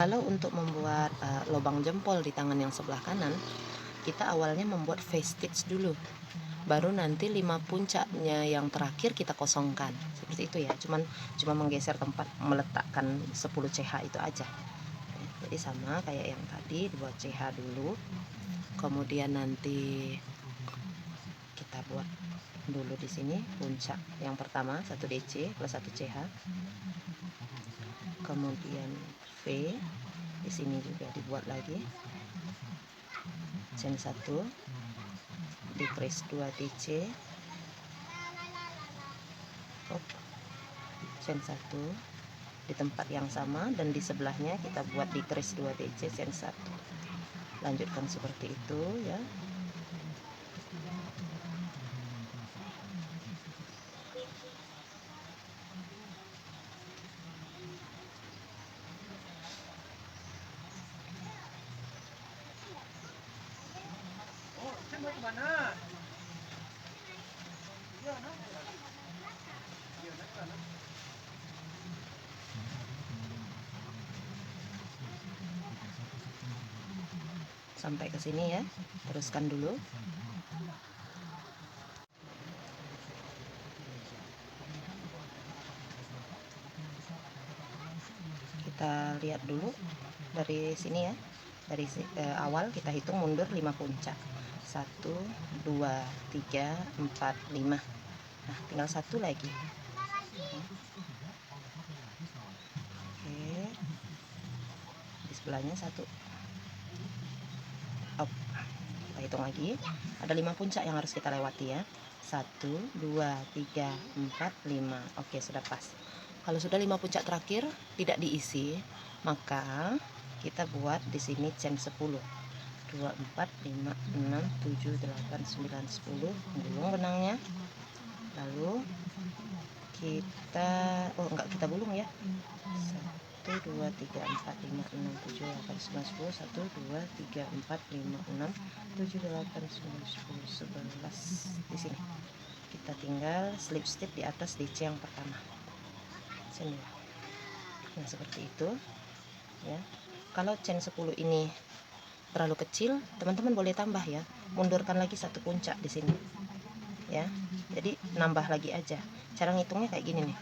Kalau untuk membuat lubang jempol di tangan yang sebelah kanan, kita awalnya membuat face stitch dulu, baru nanti 5 puncaknya yang terakhir kita kosongkan, seperti itu ya. Cuma menggeser tempat meletakkan 10 CH itu aja. Jadi sama kayak yang tadi, dibuat CH dulu, kemudian nanti kita buat dulu di sini puncak yang pertama 1 DC plus 1 CH, kemudian V di sini juga dibuat lagi chain 1, decrease 2 DC, chain 1 di tempat yang sama, dan di sebelahnya kita buat decrease 2 DC, chain 1. Lanjutkan seperti itu ya. Sampai ke sini ya, teruskan dulu. Kita lihat dulu dari sini ya, dari awal kita hitung mundur 5 puncak, 1 2 3 4 5. Nah, tinggal 1 lagi. Oke, di sebelahnya 1. Kita hitung lagi, ada 5 puncak yang harus kita lewati ya. 1 2 3 4 5. Oke, sudah pas. Kalau sudah 5 puncak terakhir tidak diisi, maka kita buat di sini chain 10. 2 4 5 6 7 8 9 10, gulung benangnya. Lalu kita kita gulung ya. 1 2 3 4 5 6 7 8 9 10, 1 2 3 4 5 6 7 8 9 10 11. Di sini kita tinggal slip stitch di atas DC yang pertama. Sini. Nah, seperti itu ya. Kalau chain 10 ini terlalu kecil, teman-teman boleh tambah ya, mundurkan lagi 1 puncak di sini ya. Jadi nambah lagi aja. Cara ngitungnya kayak gini nih.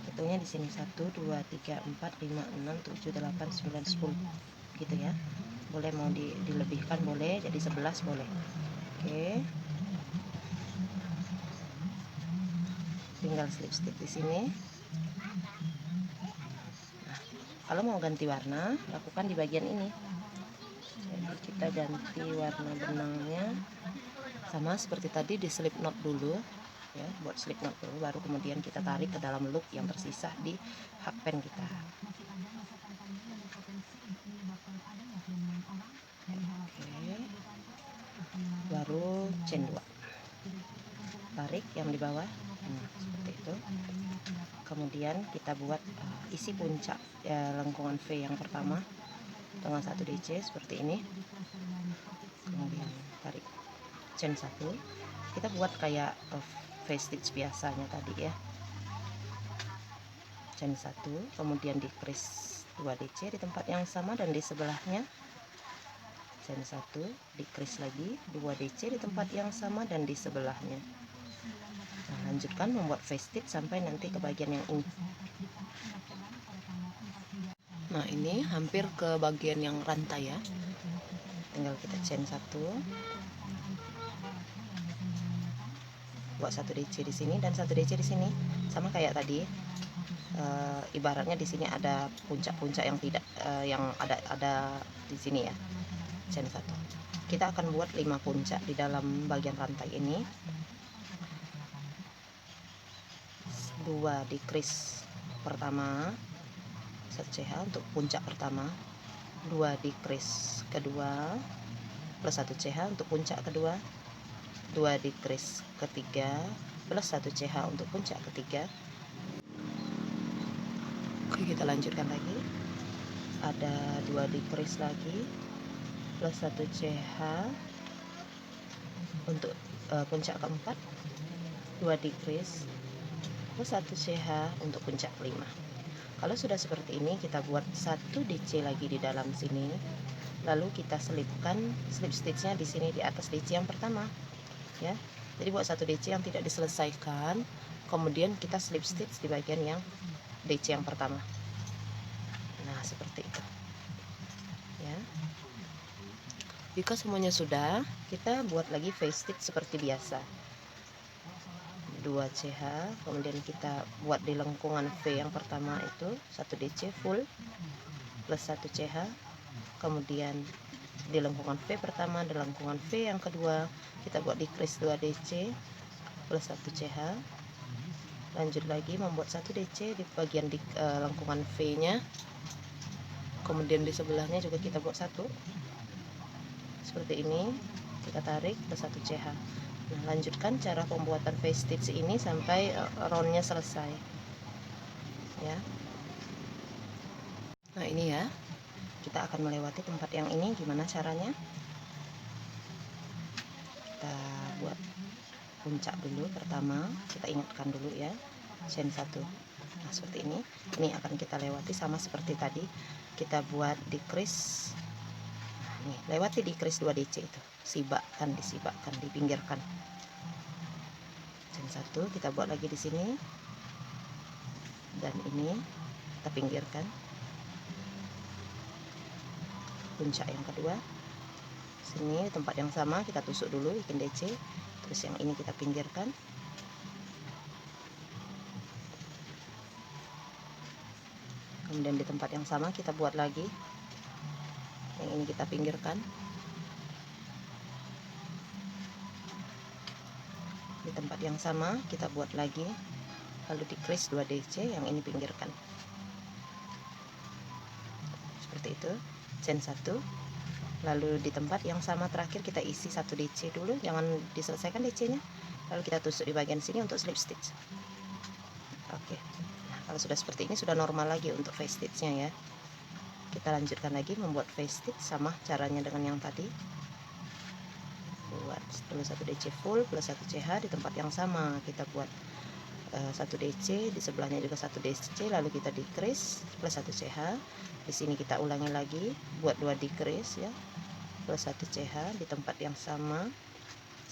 Hitungnya di sini 1 2 3 4 5 6 7 8 9 10 gitu ya. Boleh mau dilebihkan boleh, jadi 11 boleh. Oke. Tinggal slip stitch di sini. Nah, kalau mau ganti warna, lakukan di bagian ini. Jadi kita ganti warna benangnya sama seperti tadi, di slip knot dulu ya, buat slip knot dulu, baru kemudian kita tarik ke dalam loop yang tersisa di hakpen kita. Oke, baru chain 2, tarik yang di bawah. Seperti itu. Kemudian kita buat isi puncak lengkungan V yang pertama dengan 1 DC seperti ini. Kemudian tarik chain 1, kita buat kayak face stitch biasanya tadi ya. Chain 1, kemudian decrease 2 DC di tempat yang sama, dan di sebelahnya chain 1, decrease lagi 2 DC di tempat yang sama dan di sebelahnya. Nah, lanjutkan membuat face stitch sampai nanti ke bagian yang ini. Nah, ini hampir ke bagian yang rantai ya. Tinggal kita chain 1, buat 1 DC di sini dan 1 DC di sini, sama kayak tadi. Ibaratnya di sini ada puncak-puncak yang tidak yang ada di sini ya. Chain 1, kita akan buat 5 puncak di dalam bagian rantai ini. 2 decrease pertama 1 CH untuk puncak pertama, 2 decrease kedua plus 1 CH untuk puncak kedua, 2 decrease ketiga plus 1 CH untuk puncak ketiga. Oke, kita lanjutkan lagi. Ada 2 decrease lagi plus 1 CH untuk puncak keempat, 2 decrease plus 1 CH untuk puncak kelima. Kalau sudah seperti ini, kita buat 1 DC lagi di dalam sini, lalu kita selipkan slip stitchnya di sini di atas DC yang pertama ya. Jadi buat 1 DC yang tidak diselesaikan, kemudian kita slip stitch di bagian yang DC yang pertama. Nah, seperti itu ya. Jika semuanya sudah, kita buat lagi face stitch seperti biasa. 2 CH, kemudian kita buat di lengkungan V yang pertama itu 1 DC full plus 1 CH, kemudian di lengkungan V pertama, di lengkungan V yang kedua kita buat decrease 2 DC plus 1 CH, lanjut lagi membuat 1 DC di bagian lengkungan V nya, kemudian di sebelahnya juga kita buat 1 seperti ini, kita tarik plus 1 CH. Nah, lanjutkan cara pembuatan face stitch ini sampai roundnya selesai ya. Nah, ini ya, kita akan melewati tempat yang ini. Gimana caranya? Kita buat puncak dulu. Pertama kita ingatkan dulu ya, chain 1. Nah, seperti ini akan kita lewati sama seperti tadi, kita buat decrease. Nah, nih lewati decrease 2 DC itu, disibakkan, dipinggirkan. Chain 1 kita buat lagi di sini, dan ini kita pinggirkan. Puncak yang kedua sini di tempat yang sama kita tusuk dulu bikin DC, terus yang ini kita pinggirkan. Kemudian di tempat yang sama kita buat lagi, yang ini kita pinggirkan. Di tempat yang sama kita buat lagi, lalu decrease 2 DC, yang ini pinggirkan. Seperti itu, chain 1. Lalu di tempat yang sama terakhir kita isi 1 DC dulu, jangan diselesaikan DC nya, lalu kita tusuk di bagian sini untuk slip stitch. Oke. Nah, kalau sudah seperti ini sudah normal lagi untuk face stitch nya ya. Kita lanjutkan lagi membuat face stitch sama caranya dengan yang tadi. Buat dulu 1 DC full plus 1 CH, di tempat yang sama kita buat 1 DC, di sebelahnya juga 1 DC, lalu kita decrease plus 1 CH. Di sini kita ulangi lagi, buat 2 decrease ya, plus 1 CH, di tempat yang sama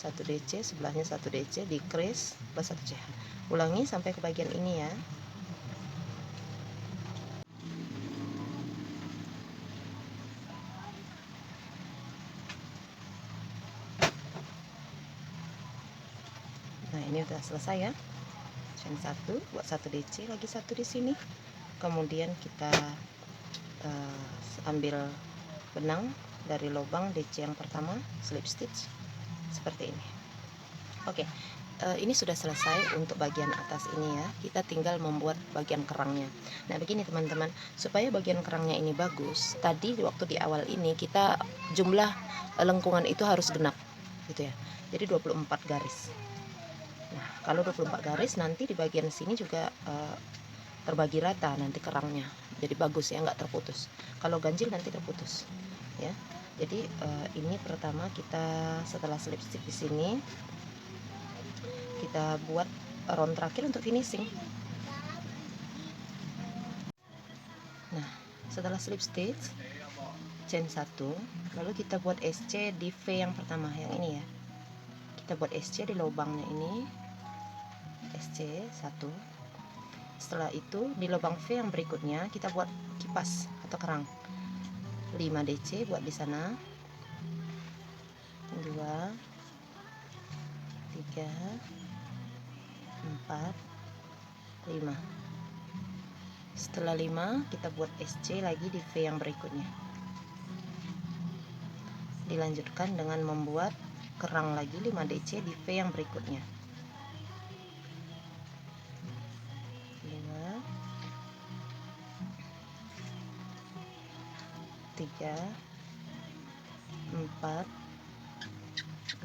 1 DC, sebelahnya 1 DC, decrease plus 1 CH. Ulangi sampai ke bagian ini ya. Nah, ini udah selesai ya. Chain 1, buat 1 DC, lagi 1 di sini. Kemudian kita ambil benang dari lubang DC yang pertama, slip stitch seperti ini. Oke, ini sudah selesai untuk bagian atas ini ya. Kita tinggal membuat bagian kerangnya. Nah, begini teman-teman, supaya bagian kerangnya ini bagus, tadi waktu di awal ini kita jumlah lengkungan itu harus genap gitu ya. Jadi 24 garis. Nah, kalau 24 garis nanti di bagian sini juga terbagi rata nanti kerangnya, jadi bagus ya, nggak terputus. Kalau ganjil nanti terputus ya. Jadi ini pertama kita setelah slip stitch di sini kita buat round terakhir untuk finishing. Nah, setelah slip stitch chain 1, lalu kita buat SC di V yang pertama, yang ini ya. Kita buat SC di lubangnya ini, SC 1. Setelah itu di lubang V yang berikutnya kita buat kipas atau kerang 5 DC, buat di sana 2 3 4 5. Setelah 5 kita buat SC lagi di V yang berikutnya. Dilanjutkan dengan membuat kerang lagi 5 DC di V yang berikutnya. 3 4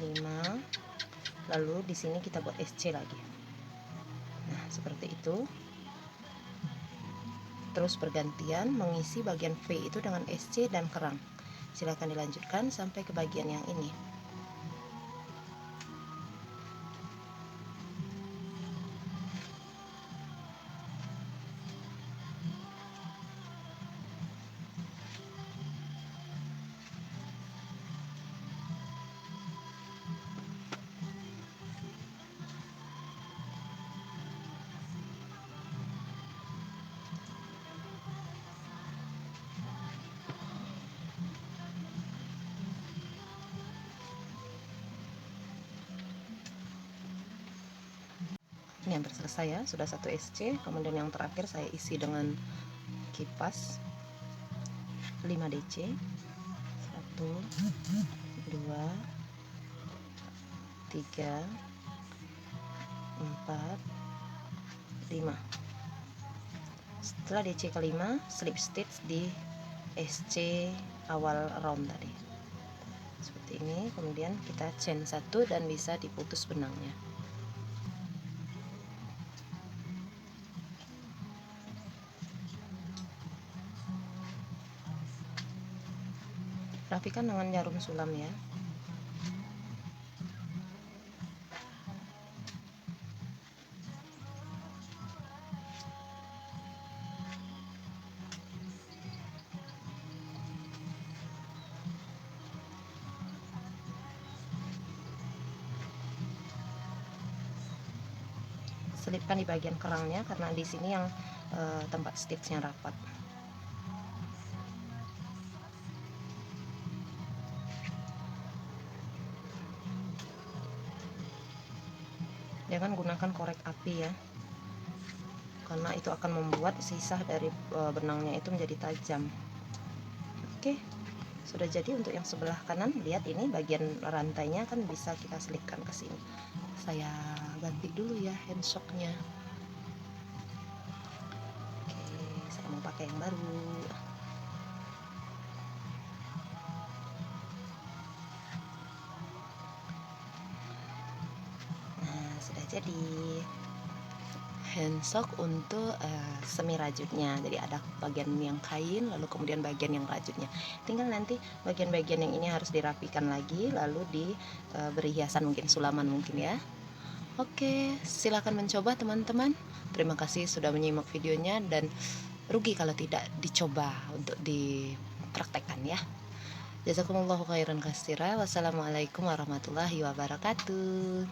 5, lalu di sini kita buat SC lagi. Nah, seperti itu. Terus bergantian mengisi bagian V itu dengan SC dan kerang. Silahkan dilanjutkan sampai ke bagian yang ini. hampir selesai ya, sudah 1 SC. Kemudian yang terakhir saya isi dengan kipas 5 DC. 1 2 3 4 5. Setelah DC kelima, slip stitch di SC awal round tadi seperti ini. Kemudian kita chain 1 dan bisa diputus benangnya. Rapikan dengan jarum sulam ya. Selipkan di bagian kerangnya karena di sini yang tempat stitchnya rapat. Jangan gunakan korek api ya, karena itu akan membuat sisa dari benangnya itu menjadi tajam. Oke, sudah jadi. Untuk yang sebelah kanan, lihat ini bagian rantainya kan bisa kita selipkan ke sini. Saya ganti dulu ya handshocknya. Oke, saya mau pakai yang baru. Nah, sudah jadi handshock untuk semi rajutnya. Jadi ada bagian yang kain, lalu kemudian bagian yang rajutnya. Tinggal nanti bagian-bagian yang ini harus dirapikan lagi, lalu diberi hiasan, mungkin sulaman mungkin ya. Oke, silakan mencoba teman-teman. Terima kasih sudah menyimak videonya, dan rugi kalau tidak dicoba untuk dipraktekkan ya. Jazakumullahu khairan katsira. Wassalamualaikum warahmatullahi wabarakatuh.